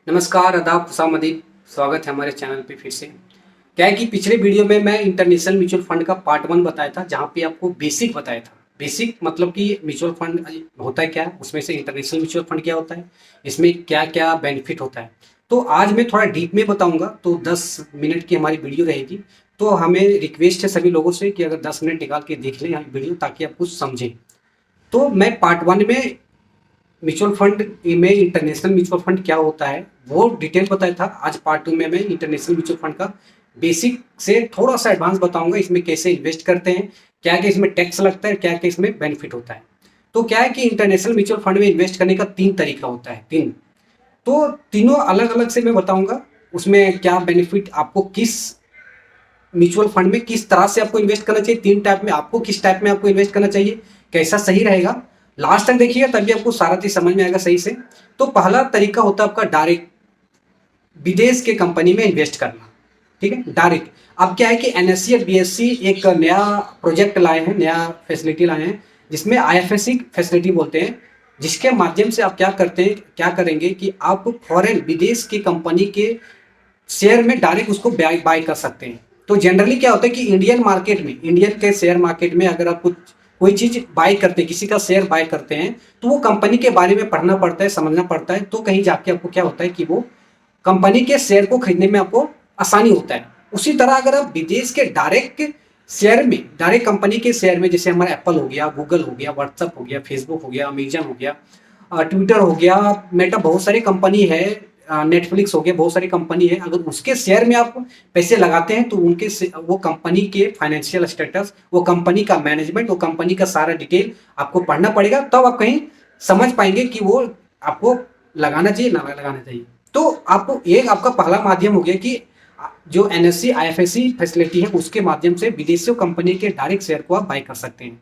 नमस्कार, आदाब, खुशामदीद। स्वागत है हमारे चैनल पे फिर से। क्या है कि पिछले वीडियो में मैं इंटरनेशनल म्यूचुअल फंड का पार्ट 1 बताया था, जहाँ पे आपको बेसिक बताया था। बेसिक मतलब कि म्यूचुअल फंड होता है क्या, उसमें से इंटरनेशनल म्यूचुअल फंड क्या होता है, इसमें क्या-क्या बेनिफिट होता है। तो आज मैं थोड़ा डीप में बताऊँगा, तो 10 मिनट की हमारी वीडियो रहेगी। तो हमें रिक्वेस्ट है सभी लोगों से कि अगर 10 मिनट निकाल के देख लें यहाँ वीडियो, ताकि आप कुछ समझें। तो मैं पार्ट 1 में म्यूचुअल फंड में इंटरनेशनल म्यूचुअल फंड क्या होता है वो डिटेल बताया था। आज पार्ट 2 में मैं इंटरनेशनल म्यूचुअल फंड का बेसिक से थोड़ा सा एडवांस बताऊंगा, इसमें कैसे इन्वेस्ट करते हैं, क्या क्या इसमें टैक्स लगता है, क्या क्या इसमें बेनिफिट होता है। तो क्या है कि इंटरनेशनल म्यूचुअल फंड में इन्वेस्ट करने का 3 तरीका होता है, 3। तो तीनों अलग अलग से मैं बताऊंगा उसमें क्या बेनिफिट, आपको किस म्यूचुअल फंड में किस तरह से आपको इन्वेस्ट करना चाहिए, 3 टाइप में आपको किस टाइप में आपको इन्वेस्ट करना चाहिए, कैसा सही रहेगा। लास्ट तक देखिएगा तभी आपको सारा चीज समझ में आएगा सही से। तो पहला तरीका होता है आपका डायरेक्ट विदेश के कंपनी में इन्वेस्ट करना। ठीक है, डायरेक्ट। अब क्या है कि एनएससी और बीएससी एक नया प्रोजेक्ट लाए हैं, नया फैसिलिटी लाए हैं, जिसमें आईएफएससी फैसिलिटी बोलते हैं, जिसके माध्यम से आप क्या करते हैं, क्या करेंगे कि आप फॉरेन विदेश की कंपनी के शेयर में डायरेक्ट उसको बाय कर सकते हैं। तो जनरली क्या होता है कि इंडियन मार्केट में, इंडियन के शेयर मार्केट में अगर आप कुछ कोई चीज बाय करते हैं, किसी का शेयर बाय करते हैं, तो वो कंपनी के बारे में पढ़ना पड़ता है, समझना पड़ता है। तो कहीं जाके आपको क्या होता है कि वो कंपनी के शेयर को खरीदने में आपको आसानी होता है। उसी तरह अगर आप विदेश के डायरेक्ट शेयर में, डायरेक्ट कंपनी के शेयर में, जैसे हमारा एप्पल हो गया, गूगल हो गया, व्हाट्सअप हो गया, फेसबुक हो गया, अमेजन हो गया, ट्विटर हो गया, मेटा, बहुत सारी कंपनी है, नेटफ्लिक्स हो गया, बहुत सारी कंपनी है। अगर उसके शेयर में आप पैसे लगाते हैं तो उनके वो कंपनी के फाइनेंशियल स्टेटस, वो कंपनी का मैनेजमेंट, वो कंपनी का सारा डिटेल आपको पढ़ना पड़ेगा, तब आप कहीं समझ पाएंगे कि वो आपको लगाना चाहिए ना लगाना चाहिए। तो आपको एक आपका पहला माध्यम हो गया कि जो एनएससी आईएफएससी फैसिलिटी है उसके माध्यम से विदेशी कंपनी के डायरेक्ट शेयर को आप बाय कर सकते हैं।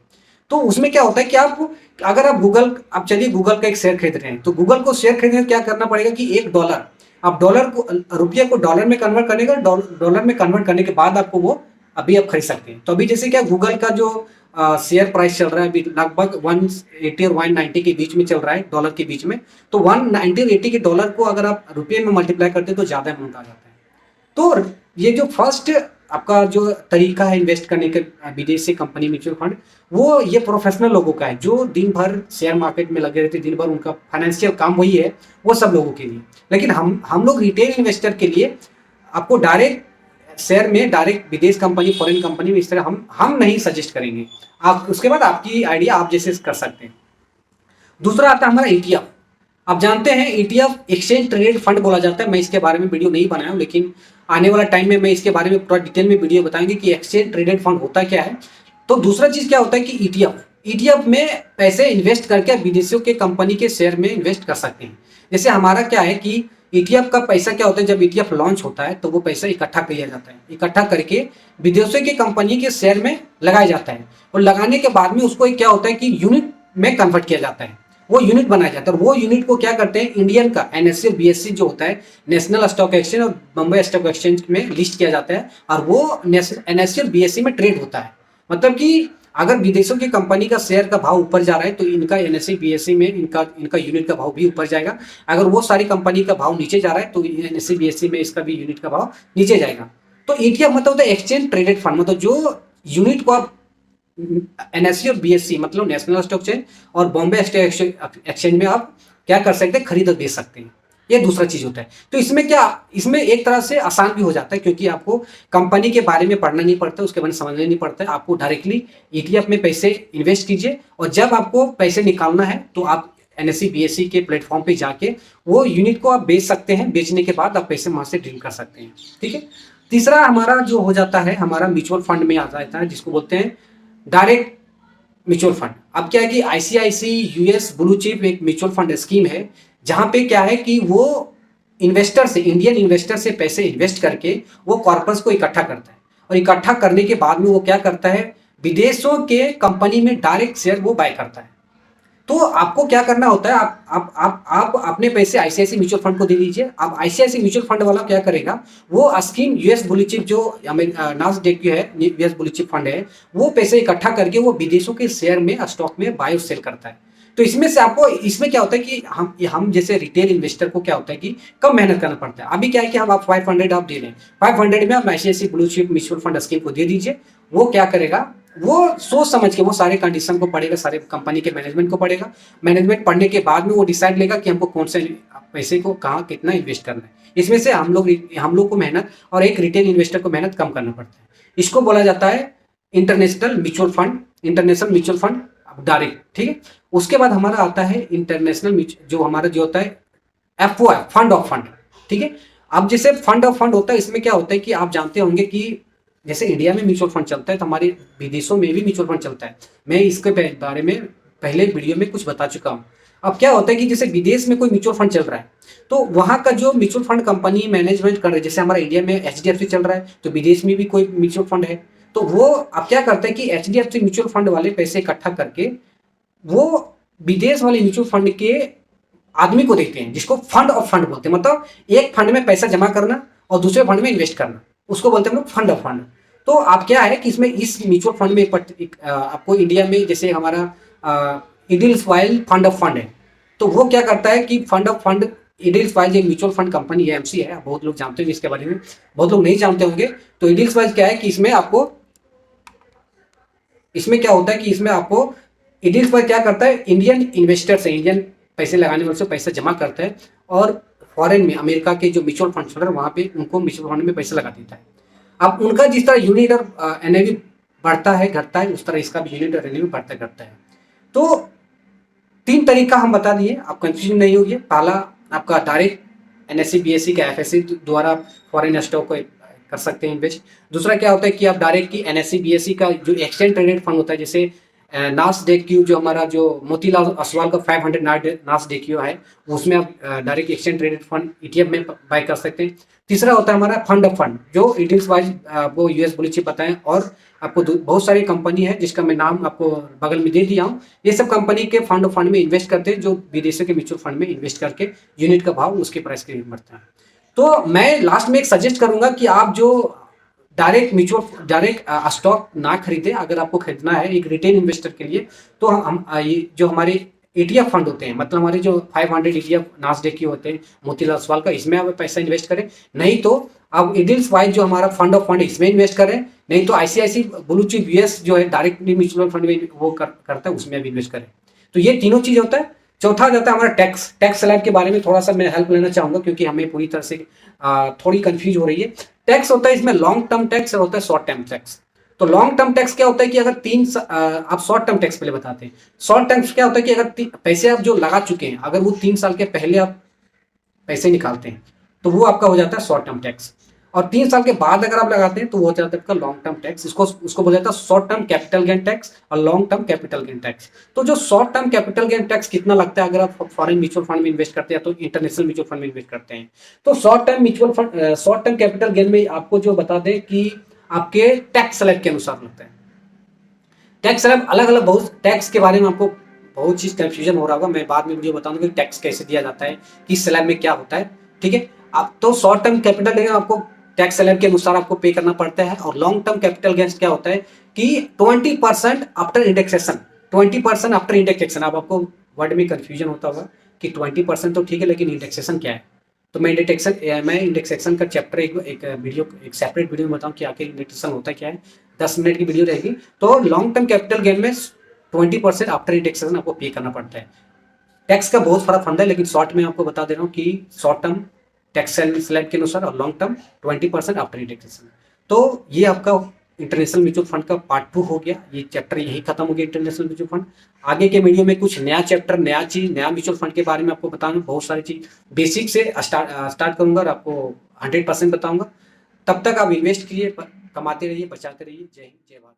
तो उसमें क्या होता है कि आप अगर आप गूगल, आप चलिए गूगल का एक शेयर खरीद रहे हैं, तो गूगल को शेयर खरीदने क्या करना पड़ेगा कि $1, आप डॉलर को, रुपये को डॉलर में कन्वर्ट करने का, डॉलर में कन्वर्ट करने के बाद आपको वो अभी आप खरीद सकते हैं। तो अभी जैसे क्या गूगल का जो शेयर प्राइस चल रहा है अभी लगभग 180 और 190 के बीच में चल रहा है, डॉलर के बीच में। तो 190 और 80 के डॉलर को अगर आप रुपये में मल्टीप्लाई करते हैं तो ज्यादा अमाउंट आ जाता है। तो ये जो फर्स्ट आपका जो तरीका है इन्वेस्ट करने के विदेशी कंपनी म्यूचुअल फंड, वो ये प्रोफेशनल लोगों का है, जो दिन भर शेयर मार्केट में लगे रहते, दिन भर उनका फाइनेंशियल काम वही है, वो सब लोगों के लिए। लेकिन हम लोग रिटेल इन्वेस्टर के लिए आपको डायरेक्ट शेयर में, डायरेक्ट विदेश कंपनी, फॉरेन कंपनी में इस तरह हम नहीं सजेस्ट करेंगे। आप उसके बाद आपकी आइडिया आप जैसे कर सकते हैं। दूसरा आता है हमारा ईटीएफ। आप जानते हैं ईटीएफ एक्सचेंज ट्रेडेड फंड बोला जाता है। मैं इसके बारे में वीडियो नहीं बनाया हूं, लेकिन आने वाला टाइम में मैं इसके बारे में पूरा डिटेल में वीडियो बताएंगे कि एक्सचेंज ट्रेडेड फंड होता क्या है। तो दूसरा चीज क्या होता है कि ईटीएफ, ईटीएफ में पैसे इन्वेस्ट करके विदेशों के कंपनी के शेयर में इन्वेस्ट कर सकते हैं। जैसे हमारा क्या है कि ईटीएफ का पैसा क्या होता है, जब ईटीएफ लॉन्च होता है तो वो पैसा इकट्ठा किया जाता है, इकट्ठा करके विदेशों की कंपनी के शेयर में लगाया जाता है, और लगाने के बाद में उसको क्या होता है कि यूनिट में कन्वर्ट किया जाता है, वो यूनिट बनाया जाता है। और वो यूनिट को क्या करते हैं, इंडियन का एनएससी और बीएससी जो होता है, नेशनल स्टॉक एक्सचेंज और बम्बई स्टॉक एक्सचेंज में लिस्ट किया जाता है, और वो एनएससी और बीएससी में ट्रेड होता है। मतलब कि अगर विदेशों की कंपनी का शेयर का भाव ऊपर जा रहा है तो इनका एनएससी बीएससी में इनका यूनिट का भाव भी ऊपर जाएगा। अगर वो सारी कंपनी का भाव नीचे जा रहा है तो एनएससी बीएससी में इसका भी यूनिट का भाव नीचे जाएगा। तो ईटीएफ मतलब होता है एक्सचेंज ट्रेडेड फंड, मतलब जो यूनिट को आप एनएससी और बीएससी मतलब नेशनल स्टॉक एक्सचेंज और बॉम्बे स्टॉक एक्सचेंज में आप क्या कर सकते हैं, खरीद और बेच सकते हैं। ये दूसरा चीज होता है। तो इसमें क्या, इसमें एक तरह से आसान भी हो जाता है, क्योंकि आपको कंपनी के बारे में पढ़ना नहीं पड़ता, उसके बारे में समझना नहीं पड़ता है। आपको डायरेक्टली ईटीएफ में पैसे इन्वेस्ट कीजिए, और जब आपको पैसे निकालना है तो आप एनएससी बीएससी के प्लेटफॉर्म पे जाके वो यूनिट को आप बेच सकते हैं, बेचने के बाद आप पैसे वहां से डील कर सकते हैं। ठीक है। तीसरा हमारा जो हो जाता है, हमारा म्यूचुअल फंड में आ जाता है, जिसको बोलते हैं डायरेक्ट म्यूचुअल फंड। अब क्या है कि आईसीआईसी यूएस ब्लू चिप एक म्यूचुअल फंड स्कीम है, जहां पे क्या है कि वो इन्वेस्टर से, इंडियन इन्वेस्टर से पैसे इन्वेस्ट करके वो कॉर्पस को इकट्ठा करता है, और इकट्ठा करने के बाद में वो क्या करता है, विदेशों के कंपनी में डायरेक्ट शेयर वो बाय करता है। तो आपको क्या करना होता है, आप अपने पैसे आईसीआईसी म्यूचुअल फंड को दे दीजिए। अब आईसीआईसी म्यूचुअल फंड वाला क्या करेगा, वो स्कीम यूएस ब्लू चिप जो नास्डैक की है, यूएस ब्लू चिप फंड है, वो पैसे इकट्ठा करके वो विदेशों के शेयर में, स्टॉक में बाय और सेल करता है। तो इसमें से आपको, इसमें क्या होता है कि हम जैसे रिटेल इन्वेस्टर को क्या होता है कि कम मेहनत करना पड़ता है। अभी क्या है कि हम आप 500 आप दे रहे हैं, 500 में आप ICICI blue chip mutual fund scheme को दे दीजिए। वो क्या करेगा, वो सोच समझ के वो सारे कंडीशन को पढ़ेगा, सारे कंपनी के मैनेजमेंट को पढ़ेगा। मैनेजमेंट पढ़ने के बाद में वो डिसाइड लेगा कि हमको कौन से पैसे को कहाँ कितना इन्वेस्ट करना है। इसमें से हम लोग को मेहनत और एक रिटेल इन्वेस्टर को मेहनत कम करना पड़ता है। इसको बोला जाता है international mutual fund, international mutual fund direct, ठीक है। उसके बाद हमारा आता है इंटरनेशनल जो हमारा जो होता है FOF, फंड ऑफ फंड, ठीक है। अब जैसे फंड ऑफ फंड होता है, इसमें क्या होता है कि आप जानते होंगे कि जैसे इंडिया में म्यूचुअल फंड चलता है तो हमारे विदेशों में भी म्यूचुअल फंड चलता है। मैं इसके बारे में पहले वीडियो में कुछ बता चुका हूँ। अब क्या होता है कि जैसे विदेश में कोई म्यूचुअल फंड चल रहा है तो वहां का जो म्यूचुअल फंड कंपनी मैनेजमेंट कर रहे हैं, जैसे हमारा इंडिया में HDFC चल रहा है तो विदेश में भी कोई म्यूचुअल फंड है, तो वो अब क्या करते हैं कि HDFC म्यूचुअल फंड वाले पैसे इकट्ठा करके वो विदेश वाले म्यूचुअल फंड के आदमी को देते हैं, जिसको फंड ऑफ फंड बोलते हैं। मतलब एक फंड में पैसा जमा करना और दूसरे फंड में इन्वेस्ट करना, उसको बोलते हैं हम लोग फंड ऑफ फंड। तो आप क्या है कि इसमें इस म्यूचुअल फंड में आपको इंडिया में जैसे हमारा इडिल्स वाइल फंड ऑफ फंड है, तो वो क्या करता है कि फंड ऑफ फंड इडिल्स वाइल एक म्यूचुअल फंड कंपनी है, MC है, बहुत लोग जानते होंगे इसके बारे में, बहुत लोग नहीं जानते होंगे। तो इडिल्स वाइल क्या है कि इसमें क्या होता है कि इसमें आपको इडिल्स वाइल क्या करता है, इंडियन इन्वेस्टर से, इंडियन पैसे लगाने वाले से पैसा जमा करता है और फॉरेन में अमेरिका के जो म्यूचुअल फंड चल रहे हैं वहाँ पे उनको म्यूचुअल फंड में पैसा लगा देता है। अब उनका जिस तरह यूनिट और NAV बढ़ता है घटता है, उस तरह इसका भी यूनिट और NAV बढ़ता घटता है। तो 3 तरीका हम बता दिए, आप कंफ्यूजन नहीं होगी। पहला आपका डायरेक्ट NSE BSE का FSE द्वारा फॉरेन स्टॉक को कर सकते हैं इन्वेस्ट। दूसरा क्या होता है कि आप डायरेक्ट की NSE BSE का जो एक्सचेंज ट्रेडेड फंड होता है, जैसे नास्डेक्यू जो हमारा जो मोतीलाल ओसवाल का 500 नास्डेक्यू है, उसमें आप direct exchange traded fund ETF में बाय कर सकते हैं। तीसरा होता है हमारा फंड ऑफ फंड, जो इडिल्स वाइज आपको US ब्लू चिप बताएं, और आपको बहुत सारी कंपनी है जिसका मैं नाम आपको बगल में दे दिया हूँ। ये सब कंपनी के फंड ऑफ फंड में इन्वेस्ट करते हैं, जो विदेशों के म्यूचुअल फंड में इन्वेस्ट करके यूनिट का भाव उसके प्राइस के बढ़ता है। तो मैं लास्ट में एक सजेस्ट करूंगा कि आप जो डायरेक्ट स्टॉक ना खरीदे। अगर आपको खरीदना है एक रिटेल इन्वेस्टर के लिए, तो हम ये जो हमारे ETF फंड होते हैं, मतलब हमारे जो 500 ETF नास्डेक के होते हैं मोतीलाल ओसवाल का, इसमें आप पैसा इन्वेस्ट करें। नहीं तो आप इडिल्स वाइज जो हमारा फंड ऑफ फंड इसमें इन्वेस्ट करें, नहीं तो ICICI ब्लू चिप US जो है डायरेक्टली म्यूचुअल फंड में वो करता है, उसमें भी इन्वेस्ट करें। तो ये तीनों चीज होता है। चौथा जाता है हमारा टैक्स स्लैब के बारे में थोड़ा सा मैं हेल्प लेना चाहूंगा, क्योंकि हमें पूरी तरह से थोड़ी कंफ्यूज हो रही है। टैक्स होता है इसमें लॉन्ग टर्म टैक्स और होता है शॉर्ट टर्म टैक्स। तो लॉन्ग टर्म टैक्स क्या होता है कि अगर आप शॉर्ट टर्म टैक्स पहले बताते हैं। शॉर्ट टर्म क्या होता है कि अगर पैसे आप जो लगा चुके हैं, अगर वो 3 साल के पहले आप पैसे निकालते हैं तो वो आपका हो जाता है शॉर्ट टर्म टैक्स, और 3 साल के बाद अगर आप लगाते हैं तो वो हो जाता है आपका लॉन्ग टर्म टैक्स। उसको बोला जाता है short term capital gain tax और long term capital gain tax. तो जो short term capital gain tax कितना लगता है अगर आप फॉरेन म्यूचुअल फंड में इन्वेस्ट करते हैं तो इंटरनेशनल म्यूचुअल फंड में इन्वेस्ट करते हैं, तो शॉर्ट टर्म कैपिटल गेन में आपको जो बता दें कि आपके टैक्स स्लैब के अनुसार लगता है। टैक्स स्लैब अलग अलग, बहुत टैक्स के बारे में आपको बहुत चीज कंफ्यूजन हो रहा होगा, मैं बाद में मुझे बताऊंगा कि टैक्स कैसे दिया जाता है, किस स्लैब में क्या होता है, ठीक है। आप तो शॉर्ट टर्म कैपिटल गेन आपको टैक्स स्लैब के अनुसार आपको पे करना पड़ता है, और लॉन्ग टर्म कैपिटल गेन्स क्या होता है कि 20% आफ्टर इंडेक्सेशन, 20% आफ्टर इंडेक्सेशन। अब आपको वर्ड में कंफ्यूजन होता होगा कि 20% तो ठीक है, लेकिन इंडेक्सेशन क्या है। तो मैं इंडेक्सेशन का चैप्टर एक सेपरेट वीडियो में बताऊं कि आखिर इंडेक्सेशन होता क्या है, 10 मिनट की वीडियो रहेगी। तो लॉन्ग टर्म कैपिटल गेन में 20% आफ्टर इंडेक्सेशन आपको पे करना पड़ता है। टैक्स का बहुत फर्क फंड है, लेकिन शॉर्ट में आपको बता दे रहा हूँ कि शॉर्ट टर्म टैक्स स्लैब के अनुसार और लॉन्ग टर्म 20% आफ्टर इंडेक्सेशन। तो ये आपका इंटरनेशनल म्यूचुअल फंड का पार्ट 2 हो गया। ये चैप्टर यही खत्म हो गया इंटरनेशनल म्यूचुअल फंड। आगे के वीडियो में कुछ नया चैप्टर, नया चीज, नया म्यूचुअल फंड के बारे में आपको बताऊंगा। बहुत सारी चीज बेसिक से स्टार्ट करूंगा और आपको 100% बताऊंगा। तब तक आप इन्वेस्ट कीजिए, कमाते रहिए, बचाते रहिए। जय हिंद, जय भारत।